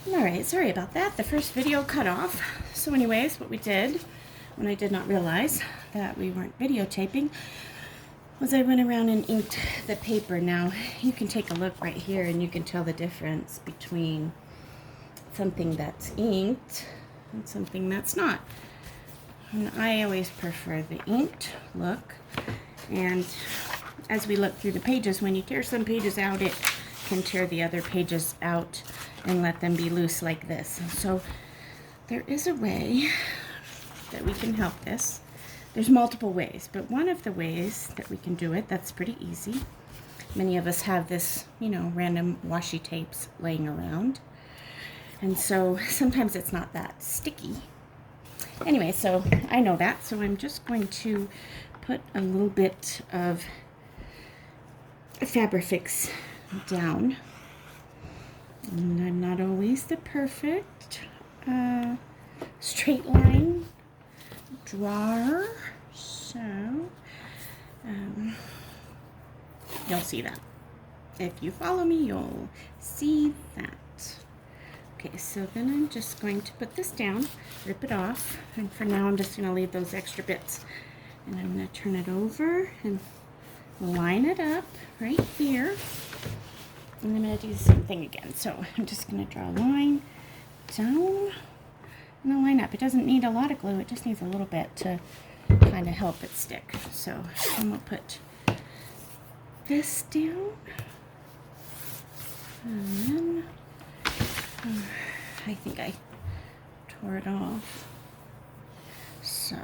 Alright, sorry about that. The first video cut off. So anyways, what we did, when I did not realize that we weren't videotaping, was I went around and inked the paper. Now, you can take a look right here and you can tell the difference between something that's inked and something that's not. And I always prefer the inked look. And as we look through the pages, when you tear some pages out, it can tear the other pages out and let them be loose like this. So there is a way that we can help this. There's multiple ways, but one of the ways that we can do it that's pretty easy. Many of us have this, random washi tapes laying around. And so sometimes it's not that sticky. Anyway, so I know that, so I'm just going to put a little bit of Fabrifix down. And I'm not always the perfect straight line drawer, so you'll see that. If you follow me, you'll see that. Okay, so then I'm just going to put this down, rip it off, and for now I'm just going to leave those extra bits. And I'm going to turn it over and line it up right here. And I'm going to do the same thing again. So I'm just going to draw a line down and a line up. It doesn't need a lot of glue, it just needs a little bit to kind of help it stick. So I'm going to put this down. And then I think I tore it off. So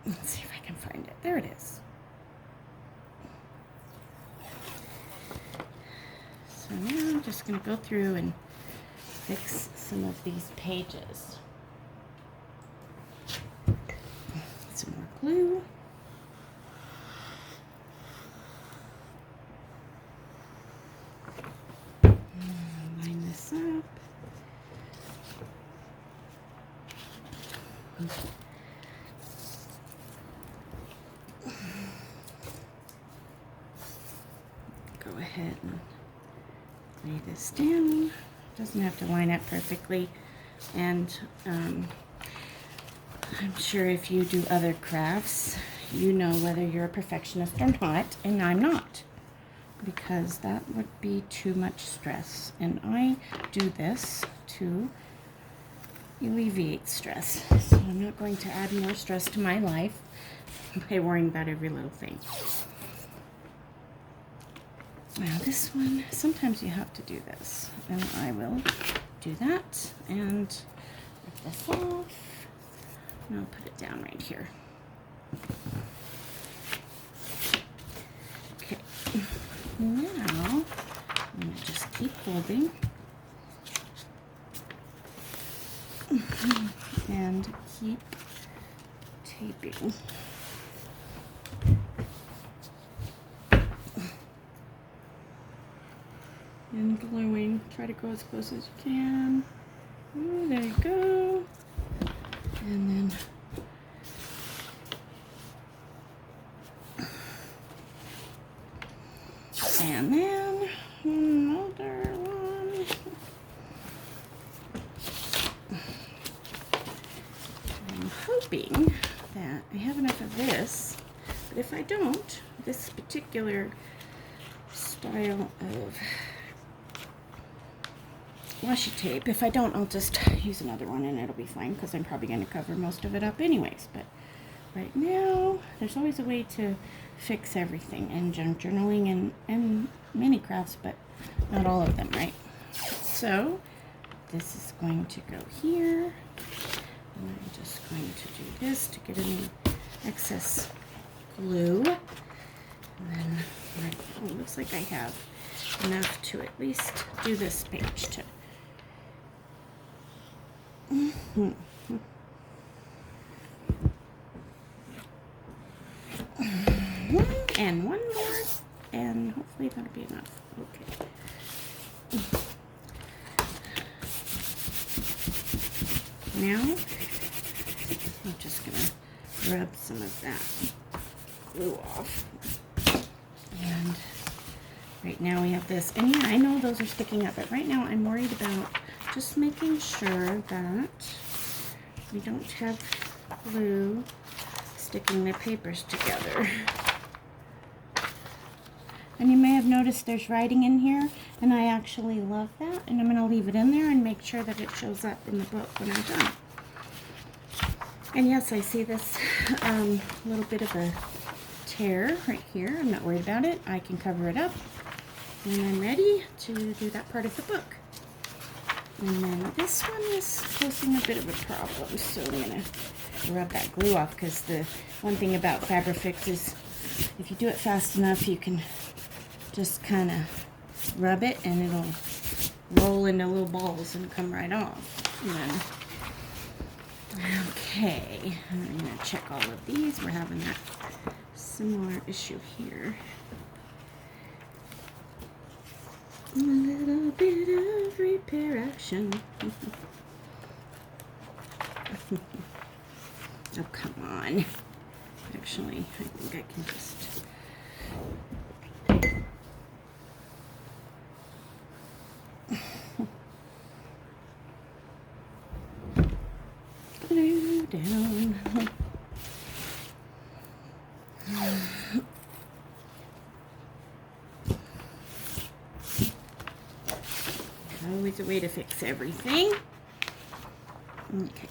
let's see if I can find it. There it is. So now I'm just going to go through and fix some of these pages. Some more glue. Line this up. Go ahead and lay this down. Doesn't have to line up perfectly, and I'm sure if you do other crafts, you know whether you're a perfectionist or not, and I'm not, because that would be too much stress, and I do this to alleviate stress. So I'm not going to add more stress to my life by worrying about every little thing. Now this one, sometimes you have to do this, and I will do that, and rip this off, and I'll put it down right here. Okay, now I'm going to just keep folding and keep taping. And gluing. Try to go as close as you can. Ooh, there you go. And then another one. I'm hoping that I have enough of this, but if I don't, this particular style of washi tape, if I don't, I'll just use another one and it'll be fine, because I'm probably going to cover most of it up anyways. But right now, there's always a way to fix everything in journaling and mini crafts, but not all of them, right? So this is going to go here, and I'm just going to do this to get any excess glue. And then it looks like I have enough to at least do this page too. And one more, and hopefully that'll be enough. Okay. Now, I'm just gonna rub some of that glue off. now we have this. And yeah, I know those are sticking up, but right now I'm worried about just making sure that we don't have glue sticking the papers together. And you may have noticed there's writing in here, and I actually love that. And I'm going to leave it in there and make sure that it shows up in the book when I'm done. And yes, I see this little bit of a tear right here. I'm not worried about it. I can cover it up. And I'm ready to do that part of the book. And then this one is posing a bit of a problem, so I'm going to rub that glue off, because the one thing about Fabrifix is if you do it fast enough, you can just kind of rub it and it'll roll into little balls and come right off. And then, okay, I'm going to check all of these. We're having that similar issue here. A little bit of repair action. Oh, come on. Actually, I think I can just... glue down. Always a way to fix everything. Okay,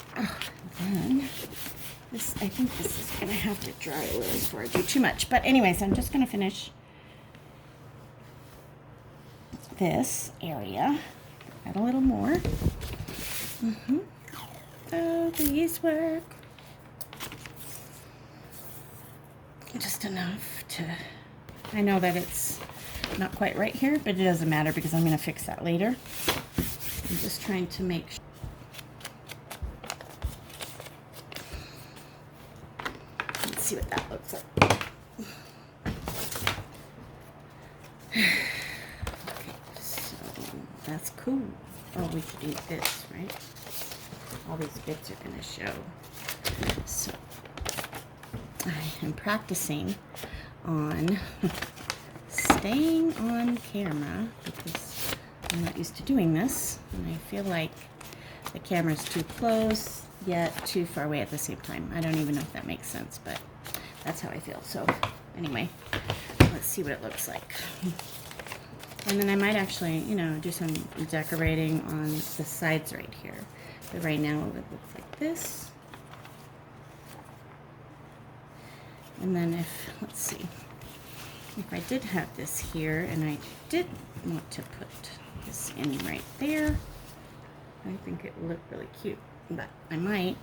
then this, I think this is gonna have to dry a little before I do too much. But anyways, I'm just gonna finish this area. Add a little more. Oh, these work. Just enough to, I know that it's not quite right here, but it doesn't matter because I'm going to fix that later. I'm just trying to make sure. Let's see what that looks like. Okay, so that's cool. Oh, we could eat this, right? All these bits are going to show. So I am practicing on staying on camera because I'm not used to doing this, and I feel like the camera's too close yet too far away at the same time. I don't even know if that makes sense, but that's how I feel. So anyway, let's see what it looks like. And then I might actually, you know, do some decorating on the sides right here. But right now it looks like this. And then if, let's see, if I did have this here and I did want to put this in right there, I think it would look really cute. But I might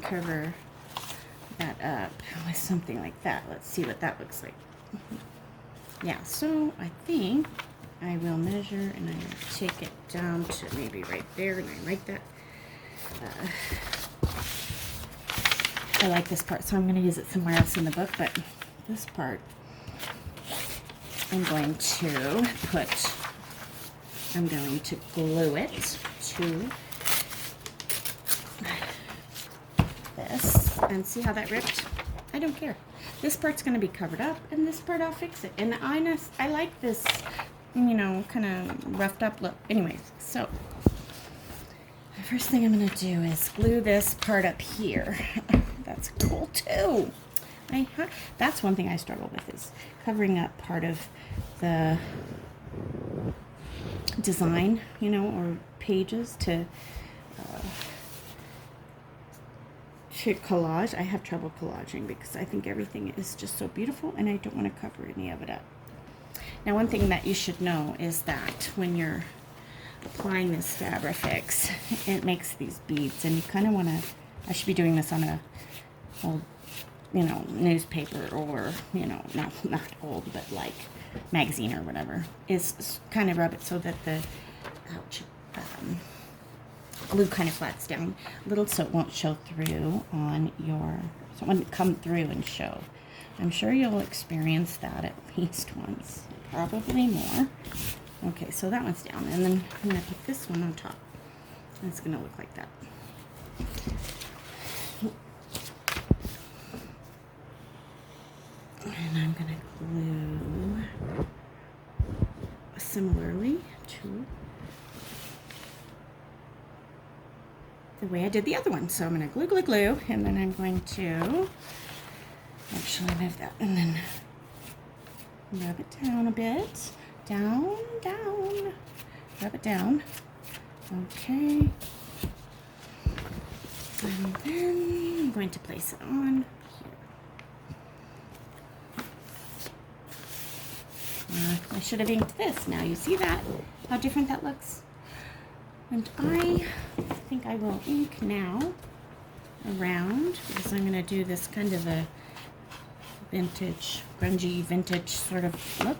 cover that up with something like that. Let's see what that looks like. Yeah, so I think I will measure and I will take it down to maybe right there, and I like that. I like this part, so I'm going to use it somewhere else in the book, but this part I'm going to glue it to this, and see how that ripped? I don't care. This part's going to be covered up, and this part I'll fix it. And I like this, you know, kind of roughed up look. Anyways, so the first thing I'm going to do is glue this part up here. That's cool too. That's one thing I struggle with, is covering up part of the design, you know, or pages to collage. I have trouble collaging because I think everything is just so beautiful and I don't want to cover any of it up. Now, one thing that you should know is that when you're applying this Fabrifix, it makes these beads, and you kind of want to, I should be doing this on a old, you know, newspaper, or, you know, not old, but like magazine or whatever, is kind of rub it so that the glue kind of flats down a little, so it won't show through on your, so it won't come through and show. I'm sure you'll experience that at least once, probably more. Okay, so that one's down, and then I'm going to put this one on top. It's going to look like that. And I'm going to glue similarly to the way I did the other one. So I'm going to glue, glue, glue, and then I'm going to actually move that and then rub it down a bit. Down, down. Rub it down. Okay. And then I'm going to place it on here. I should have inked this. Now you see that? How different that looks? And I think I will ink now around because I'm going to do this kind of a vintage, grungy vintage sort of look.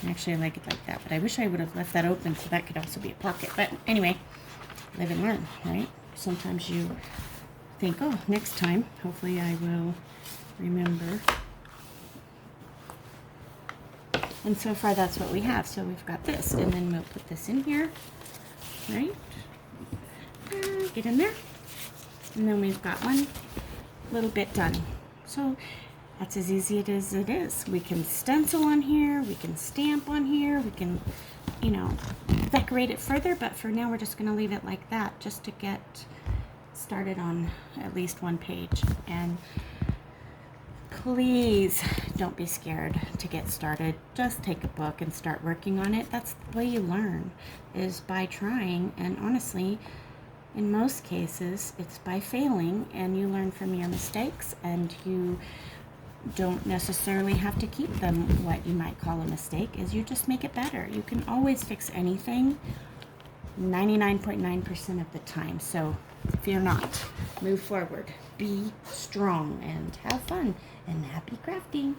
Actually, I like it like that, but I wish I would have left that open so that could also be a pocket. But anyway, live and learn, right? Sometimes you think, oh, next time, hopefully I will remember. And so far, that's what we have. So we've got this, and then we'll put this in here, right? Get in there. And then we've got one little bit done. So that's as easy as it is. We can stencil on here, we can stamp on here, we can, you know, decorate it further, but for now we're just going to leave it like that just to get started on at least one page. And please don't be scared to get started. Just take a book and start working on it. That's the way you learn, is by trying. And honestly, in most cases, it's by failing, and you learn from your mistakes, and you don't necessarily have to keep them what you might call a mistake, is you just make it better. You can always fix anything 99.9% of the time. So fear not. Move forward. Be strong and have fun and happy crafting.